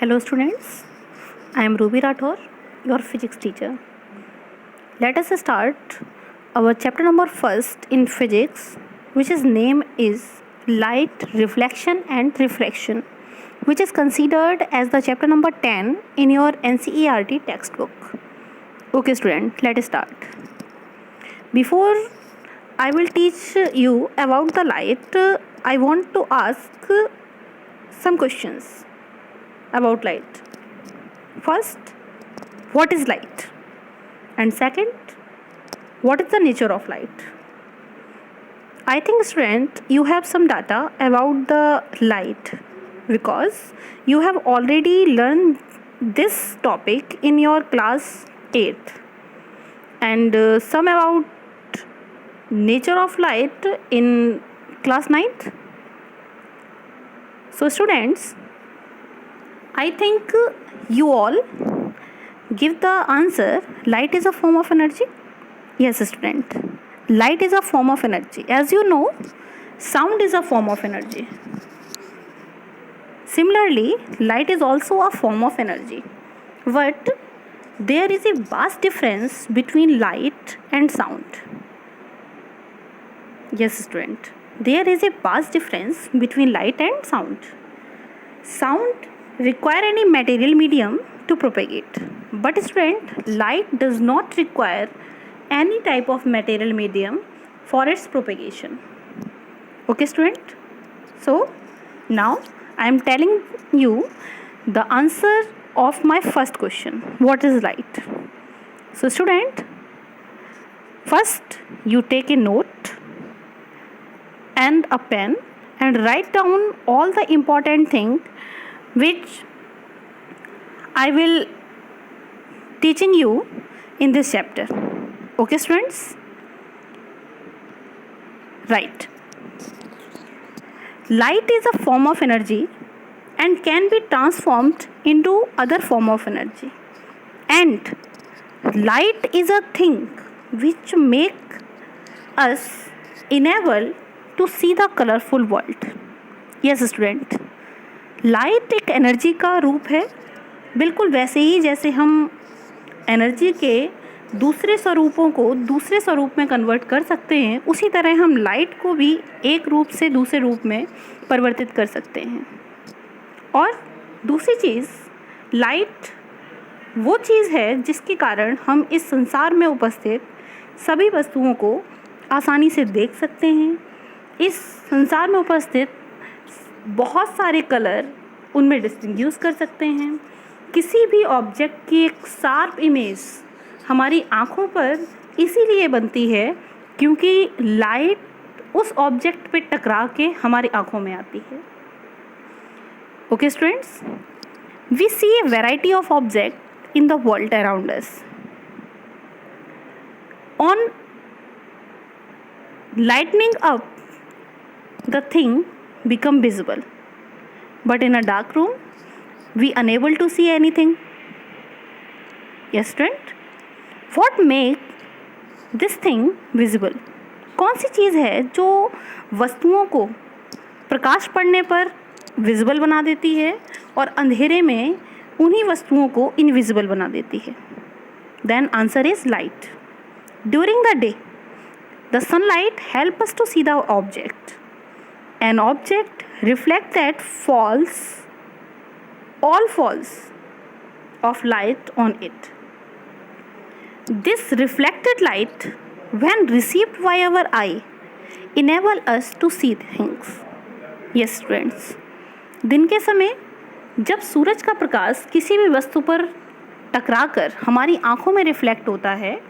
Hello students, I am Ruby Rathor, your physics teacher. Let us start our chapter number first in physics, which is name is light reflection and refraction, which is considered as the chapter number 10 in your NCERT textbook. Okay student, let us start. Before I will teach you about the light, I want to ask some questions about light. First, what is light? And second, what is the nature of light? I think student, you have some data about the light because you have already learned this topic in your class 8th and some about nature of light in class 9th. So students, I think you all give the answer light is a form of energy. Yes student, light is a form of energy. As you know, sound is a form of energy. Similarly, light is also a form of energy. But there is a vast difference between light and sound. Yes student, there is a vast difference between light and sound. Sound require any material medium to propagate, but student, light does not require any type of material medium for its propagation. Okay student, so now I am telling you the answer of my first question, what is light? So student, first you take a note and a pen and write down all the important thing which I will teaching you in this chapter. Okay students? Right. Light is a form of energy and can be transformed into other form of energy. And light is a thing which make us enable to see the colorful world. Yes student, light एक energy का रूप है, बिल्कुल वैसे ही जैसे हम energy के दूसरे स्वरूपों को दूसरे स्वरूप में कन्वर्ट कर सकते हैं, उसी तरह हम लाइट को भी एक रूप से दूसरे रूप में परिवर्तित कर सकते हैं. और दूसरी चीज़, लाइट वो चीज़ है जिसके कारण हम इस संसार में उपस्थित सभी वस्तुओं को आसानी से देख सकते हैं. इस संसार में उपस्थित बहुत सारे कलर उनमें डिस्टिंग्विश कर सकते हैं. किसी भी ऑब्जेक्ट की एक शार्प इमेज हमारी आँखों पर इसीलिए बनती है क्योंकि लाइट उस ऑब्जेक्ट पे टकरा के हमारी आँखों में आती है. Okay students, we see a variety of object in the world around us. On lightning up the thing become visible, but in a dark room we unable to see anything. Yes student, what make this thing visible? कौन सी चीज़ है जो वस्तुओं को प्रकाश पड़ने पर visible बना देती है और अंधेरे में उन्हीं वस्तुओं को इनविजिबल बना देती है? Then answer is light. During the day, the sunlight help us to see the object. An object reflect that all falls of light on it. This reflected light, when received by our eye, enable us to see things. Yes students, दिन के समय जब सूरज का प्रकाश किसी भी वस्तु पर टकराकर हमारी आँखों में रिफ्लेक्ट होता है,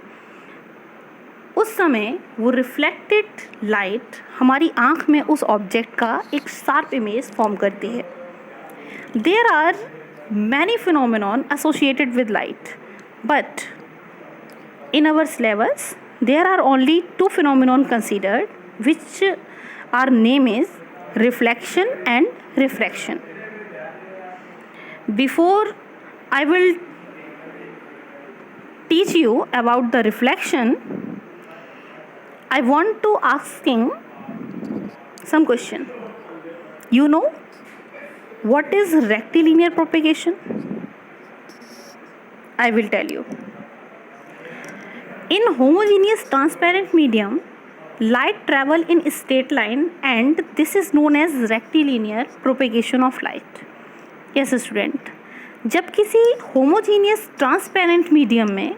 उस समय वो रिफ्लेक्टेड लाइट हमारी आँख में उस ऑब्जेक्ट का एक शार्प इमेज फॉर्म करती है. There are many phenomenon associated with light, but in our syllabus there are only 2 phenomenon considered, which are name is reflection and refraction. Before I will teach you about the reflection, I want to asking some question. You know What is rectilinear propagation? I will tell you. In homogeneous transparent medium, light travel in straight line and this is known as rectilinear propagation of light. Yes student, जब किसी homogeneous transparent medium में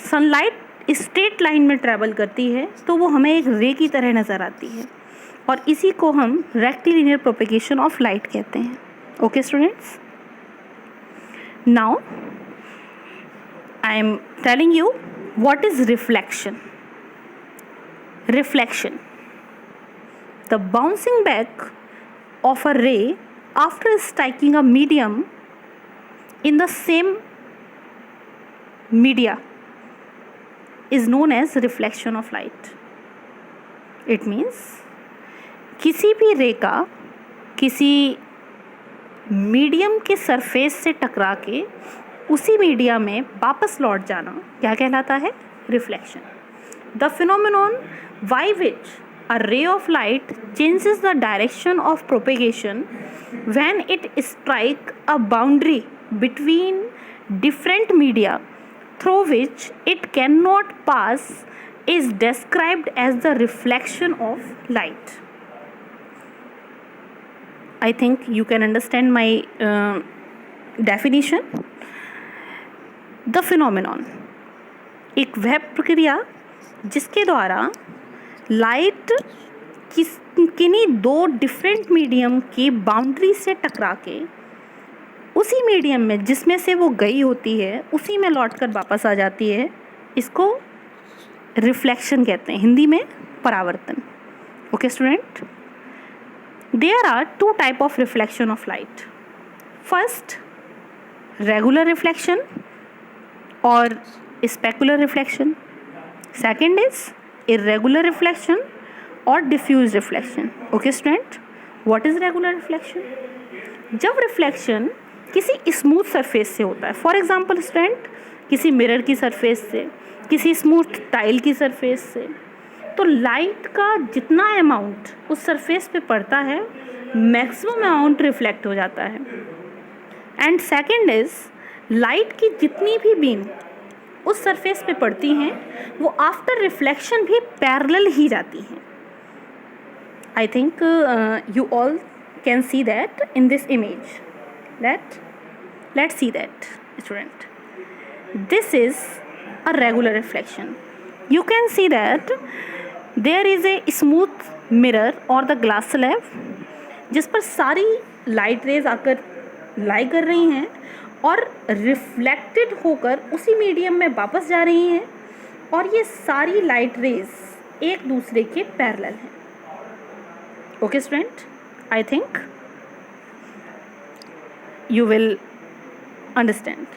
sunlight straight line में travel करती है तो वो हमें एक रे की तरह नज़र आती है और इसी को हम रेक्टिलिनियर प्रोपेगेशन ऑफ लाइट कहते हैं. Okay students, now I am telling you what is reflection. Reflection, the bouncing back of a ray after striking a medium in the same media is known as reflection of light. It means किसी भी रे का किसी medium के surface से टकरा के उसी मीडिया में वापस लौट जाना क्या कहलाता है? Reflection. The phenomenon by which a ray of light changes the direction of propagation when it strikes a boundary between different media through which it cannot pass is described as the reflection of light. I think you can understand my definition. The phenomenon, एक वह प्रक्रिया जिसके द्वारा light किन्हीं दो different medium की boundary से टकरा के उसी मीडियम में जिसमें से वो गई होती है उसी में लौटकर वापस आ जाती है, इसको रिफ्लेक्शन कहते हैं, हिंदी में परावर्तन. Okay student, there are two type of reflection of light. First, regular reflection और specular reflection. Second is irregular reflection और diffuse reflection. Okay student, what is regular reflection? जब रिफ्लेक्शन किसी स्मूथ सरफेस से होता है, फॉर एग्जांपल स्टूडेंट किसी mirror की surface से, किसी स्मूथ टाइल की सरफेस से, तो लाइट का जितना अमाउंट उस सरफेस पे पड़ता है मैक्सिमम अमाउंट रिफ्लेक्ट हो जाता है. एंड सेकेंड इज लाइट की जितनी भी बीम उस सरफेस पे पड़ती हैं वो आफ्टर रिफ्लेक्शन भी पैरेलल ही जाती हैं. I think you all can see that in this image. Let's see that student. This is a regular reflection. You can see that there is a smooth mirror और the glass slab जिस पर सारी light rays आकर लाई कर रही हैं और reflected होकर उसी मीडियम में वापस जा रही हैं और ये सारी लाइट रेज एक दूसरे के पैरेलल हैं. Okay student, I think you will understand.